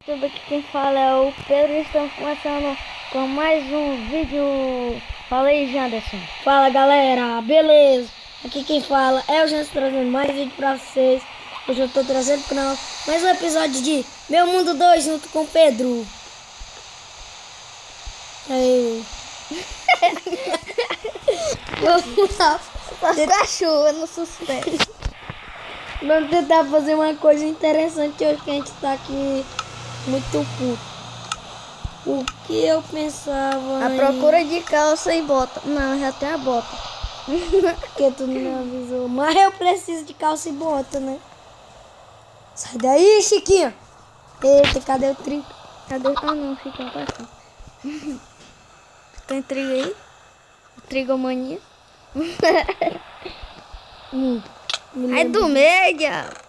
Tudo aqui quem fala é o Pedro e estamos começando com mais um vídeo. Fala aí, Janderson. Fala galera, beleza? Aqui quem fala é o Janderson trazendo mais um vídeo pra vocês. Hoje eu tô trazendo pro canal mais um episódio de Meu Mundo 2 junto com o Pedro. Aí. Vamos lá. Cachorro no suspense. Vamos tentar fazer uma coisa interessante hoje que a gente tá aqui muito puto. O que eu pensava A procura de calça e bota. Não, já tem a bota. Porque tu não me avisou. Mas eu preciso de calça e bota, né? Sai daí, Chiquinho. Eita, cadê o trigo? Cadê? Ah, não, fica passando. Tem trigo aí? Trigomania. Ai, do meio, diabo.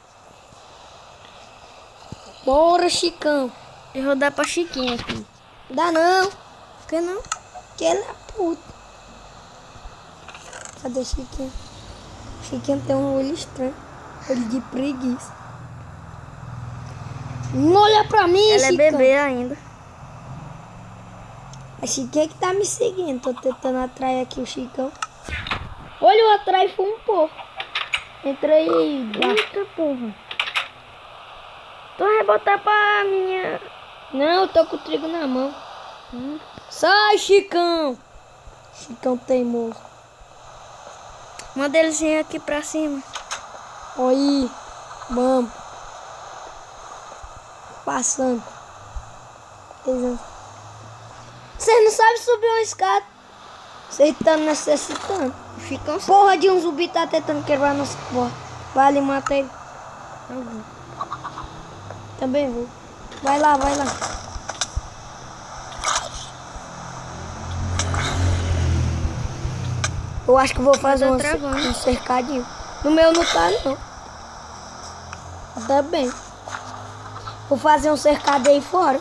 Bora, Chicão. Eu vou dar pra Chiquinho aqui. Dá não. Por que não? Que ele é puto. Cadê Chiquinho? Chiquinho tem um olho estranho. Olho de preguiça. Não olha pra mim, Ela Chicão. é bebê ainda. A Chiquinha que tá me seguindo. Tô tentando atrair aqui o Chicão. Olha, eu atraí foi um pouco. Entra aí. Eita, porra. Tu vai botar pra minha... Não, eu tô com o trigo na mão. Sai, Chicão. Chicão teimoso. Manda eles virem aqui pra cima. Aí, vamos. Passando. Vocês não sabem subir uma escada. Vocês estão necessitando. Ficam só. Porra de um zumbi tá tentando quebrar nossa porta. Vai ali, mata ele. Também vou. Vai lá, vai lá. Eu acho que vou fazer um cercadinho. No meu não tá, não. Tá bem. Vou fazer um cercado aí fora.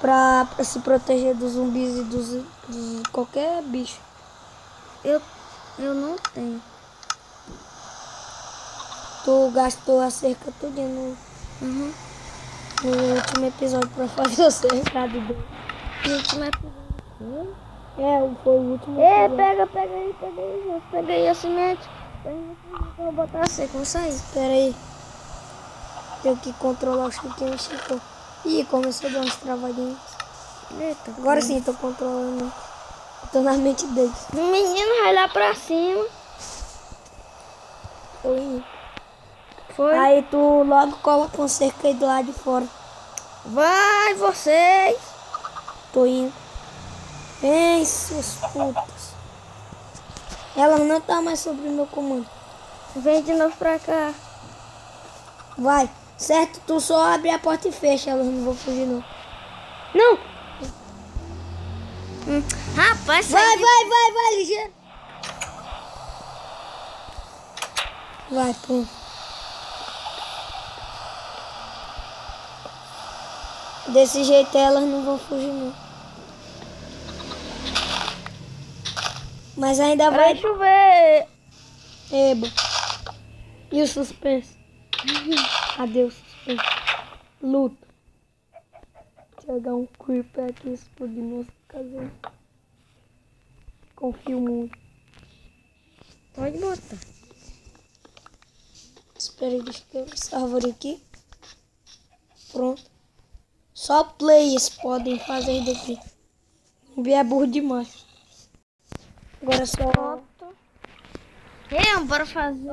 Pra se proteger dos zumbis e dos qualquer bicho. Eu não tenho. Tu gastou a cerca tudinho no último episódio pra fazer o cercado dele. Gente, mas... Foi o último Ei, episódio. pega aí, pega aí a semente. Eu vou botar a seca, vou sair. Espera aí. Tenho que controlar o Chiquinho. Ih, começou a dar umas travadinhas. Eita, Agora sim, tô controlando. Tô na mente deles. o menino vai lá pra cima. Tô indo. Foi? Aí tu logo coloca um cerca aí do lado de fora. Vai, vocês. Tô indo. Vem, seus putos. Ela não tá mais sobre o meu comando. Vem de novo pra cá. Vai. Certo, tu só abre a porta e fecha. Elas não vão fugir, não. Não! Rapaz, Vai, ligeiro. Vai, pô. Desse jeito elas não vão fugir, não. Mas ainda vai chover. Eba. E o suspense? Cadê o suspense? Luta. Chegar um creeper aqui e explodir nossa casa. Confio muito. Pode botar. Espera aí, deixa eu ver essa árvore aqui. Pronto. Só players podem fazer isso daqui. O é burro demais. Agora é só... Bora fazer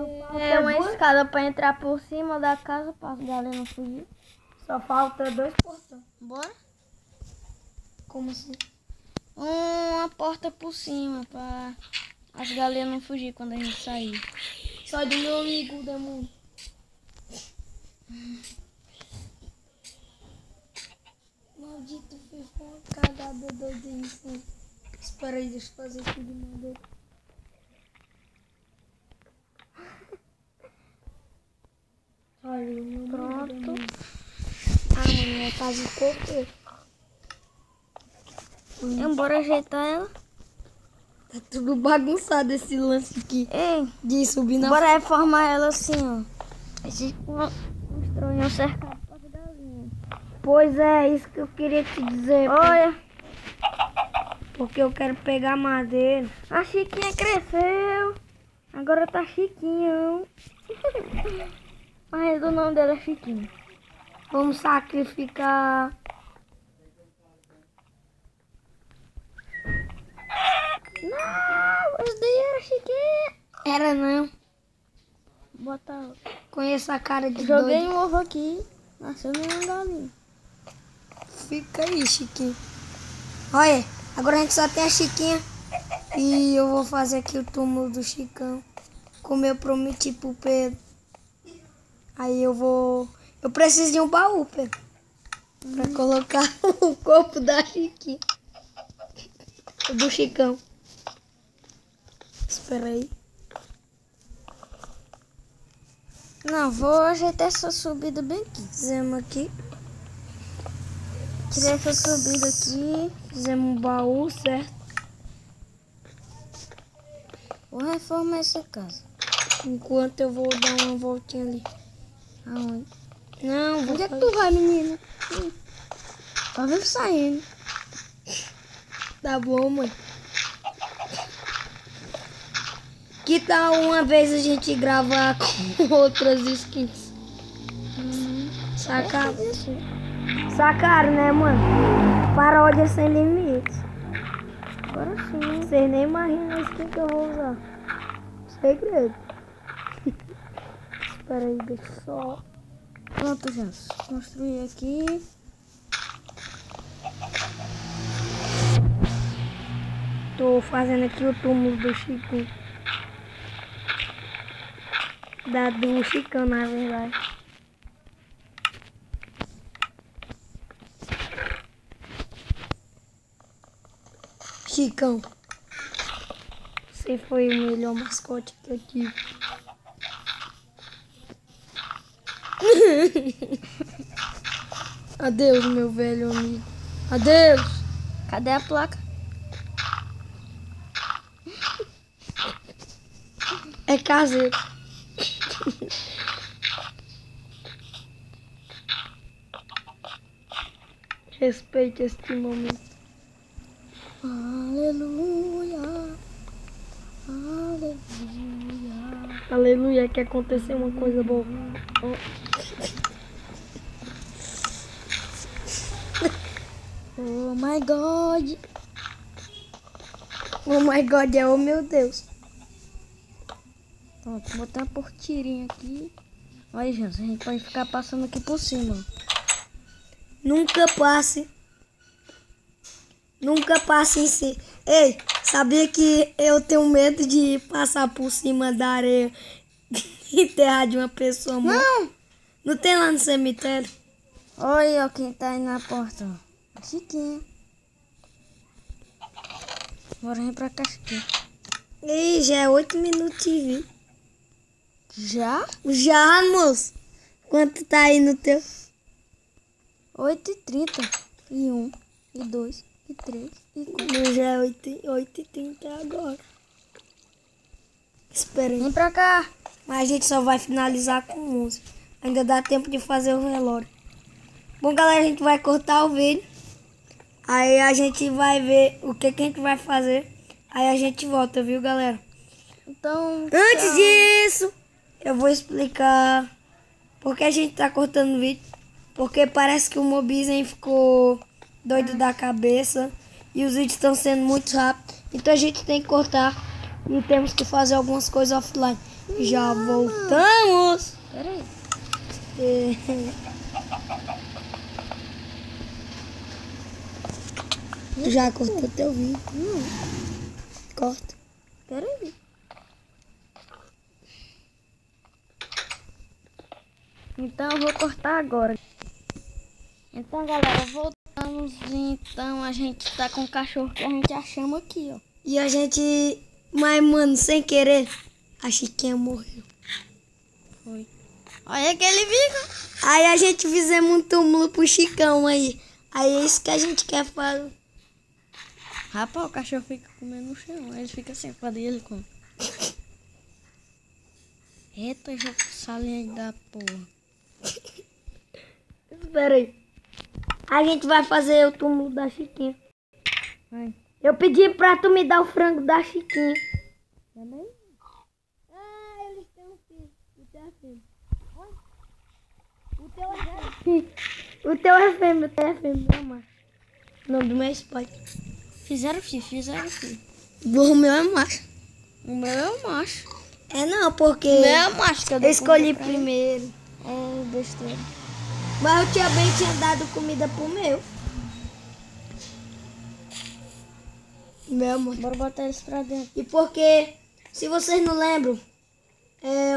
uma escada pra entrar por cima da casa pra galera não fugir. Só falta 2 portões. Bora? Como assim? Uma porta por cima pra as galinhas não fugir quando a gente sair. Só do meu amigo demônio. Maldito, fez uma cagada doida isso. Espera aí, deixa eu fazer tudo de madeira. Olha, o meu Pronto. mano, é quase copeiro. Bora ajeitar ela. Tá tudo bagunçado esse lance aqui. Ei, De subir na... bora reformar ela assim, ó. A gente constrói um cercado para as galinhas. Pois é, isso que eu queria te dizer. Olha, Porque eu quero pegar madeira. a Chiquinha cresceu. Agora tá Chiquinho. Mas o nome dela é Chiquinha. Vamos sacrificar. Não, esse daí era Chiquinha. Era não. Bota outra. Conheço a cara de Joguei doido. um ovo aqui. Nasceu nenhum galinho. Fica aí, Chiquinho. Olha, agora a gente só tem a Chiquinha. E eu vou fazer aqui o túmulo do Chicão. Como eu prometi pro Pedro. Aí eu vou... Eu preciso de um baú, Pedro. Pra colocar o corpo da Chiquinha. Do Chicão. Espera aí. Não, vou ajeitar essa subida bem aqui. Fizemos aqui. Tirei essa subida aqui. Fizemos um baú, certo? Vou reformar essa casa. Enquanto eu vou dar uma voltinha ali. Aonde? Não, vou Onde é que fazer- tu vai, menino? Tá vivo saindo. Tá bom, mãe. Que tal uma vez a gente gravar com outras skins? Sacaram? Sacaram, né, mano? Paródia sem limites. Agora sim. Vocês nem imaginam a skin que eu vou usar. Segredo. Espera aí, deixa eu só. Pronto, já. Construí aqui. Tô fazendo aqui o túmulo do Chico. Do Chicão, na verdade. Chicão. Você foi o melhor mascote que eu tive. Adeus, meu velho amigo. Adeus. Cadê a placa? É caseiro. Respeite este momento. Aleluia. Aleluia. Aleluia, que aconteceu uma coisa boa. Oh my God. Oh my God, é oh meu Deus. Pronto, vou botar uma portirinha aqui. Olha, gente, a gente pode ficar passando aqui por cima. Nunca passe. Nunca passe em si. Ei, sabia que eu tenho medo de passar por cima da areia e enterrar de uma pessoa morta? Não! Não tem lá no cemitério? Olha ó, quem tá aí na porta. Ó. A Chiquinha. Bora vir pra cá, Chiquinha. Ei, já é 8 minutos de vídeo. Já? Já, moço. Quanto tá aí no teu? 8h30. E 1, e 2, e 3, e 4. Meu já é 8h30 agora. Espera aí. Vem pra cá. Mas a gente só vai finalizar com 11. Ainda dá tempo de fazer o velório. Bom, galera, a gente vai cortar o vídeo. Aí a gente vai ver o que a gente vai fazer. Aí a gente volta, viu, galera? Então. Antes tchau. disso, eu vou explicar por que a gente tá cortando o vídeo. Porque parece que o Mobizen ficou doido da cabeça. E os vídeos estão sendo muito rápidos. Então a gente tem que cortar. E temos que fazer algumas coisas offline. Já voltamos! Pera aí. Tu já cortou teu vídeo? Corta. Pera aí. Então eu vou cortar agora. Então, galera, voltamos. Então a gente tá com o cachorro que a gente achamos aqui, ó. E a gente... Mas, mano, sem querer, a Chiquinha morreu. Foi. Olha que ele fica. Aí a gente fizemos um túmulo pro Chicão aí. Aí é isso que a gente quer fazer. Rapaz, o cachorro fica comendo no chão. Ele fica assim, cadê ele come? Eita, já salinha da porra. Espera aí. A gente vai fazer o túmulo da Chiquinha. Vai. Eu pedi pra tu me dar o frango da Chiquinha. Também? Ah, eles têm um filho. O teu é filho. O teu é filho. O teu é fêmea, o teu é fêmea, meu macho. O nome do meu é Spike. Fizeram filho. O meu é macho. O meu é o macho. É não, porque O meu é o macho que eu eu dei escolhi comida pra ele. primeiro. É besteira. Mas eu tinha dado comida pro meu. Meu amor. Bora botar eles pra dentro. E porque, se vocês não lembram,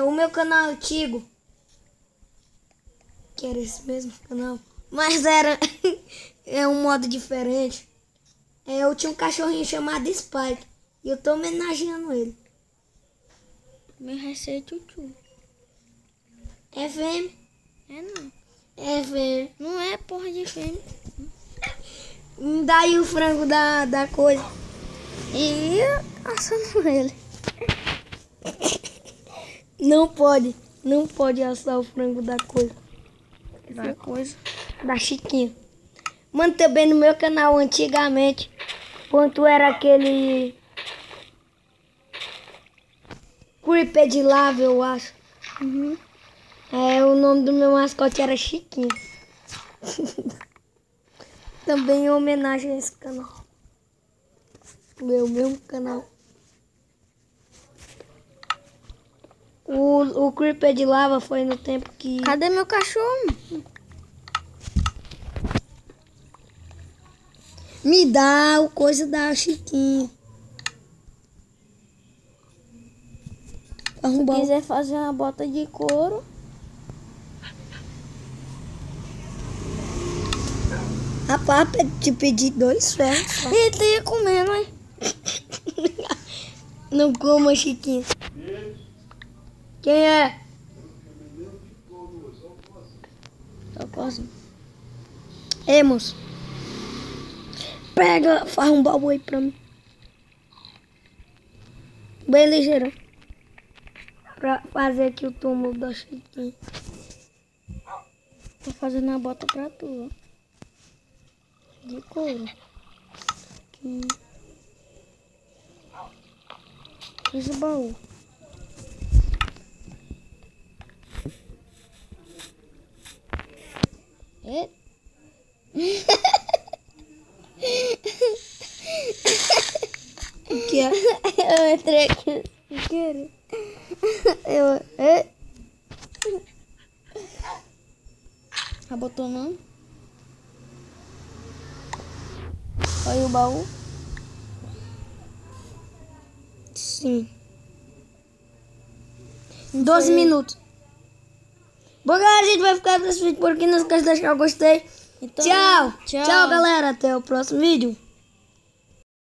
o meu canal antigo, que era esse mesmo canal, mas era um modo diferente. Eu tinha um cachorrinho chamado Spike e eu tô homenageando ele. Meu receita tchu. É fêmea? É não. É fêmea. Não é porra de fêmea. Me dá aí o frango da coisa. E assando ele. Não pode assar o frango da coisa. Da coisa. Da Chiquinha. Mano, também no meu canal antigamente, quando era aquele Creeper de lava, eu acho. Uhum. O nome do meu mascote era Chiquinho. Também em homenagem a esse canal. Meu mesmo canal. O Creeper de lava foi no tempo que... Cadê meu cachorro? Me dá o coisa da Chiquinha. Se quiser fazer uma bota de couro. Rapaz, te pedi 2 ferros. E tem que comer, né? Não coma, Chiquinha. Quem é? Tô cozinhando. Ei, moço. Pega, faz um baú aí pra mim. Bem ligeiro. Pra fazer aqui o túmulo da Chiquinha. Tô fazendo a bota pra tu, ó. De couro. Aqui. Fiz o baú. É. O que é? Eu entrei aqui sem querer. Já botou não? Olha o baú. Sim. 12 minutos. Bom, galera, a gente vai ficar nesse vídeo por aqui. Não esquece de deixar o gostei. Então, Tchau. Tchau, galera. Até o próximo vídeo.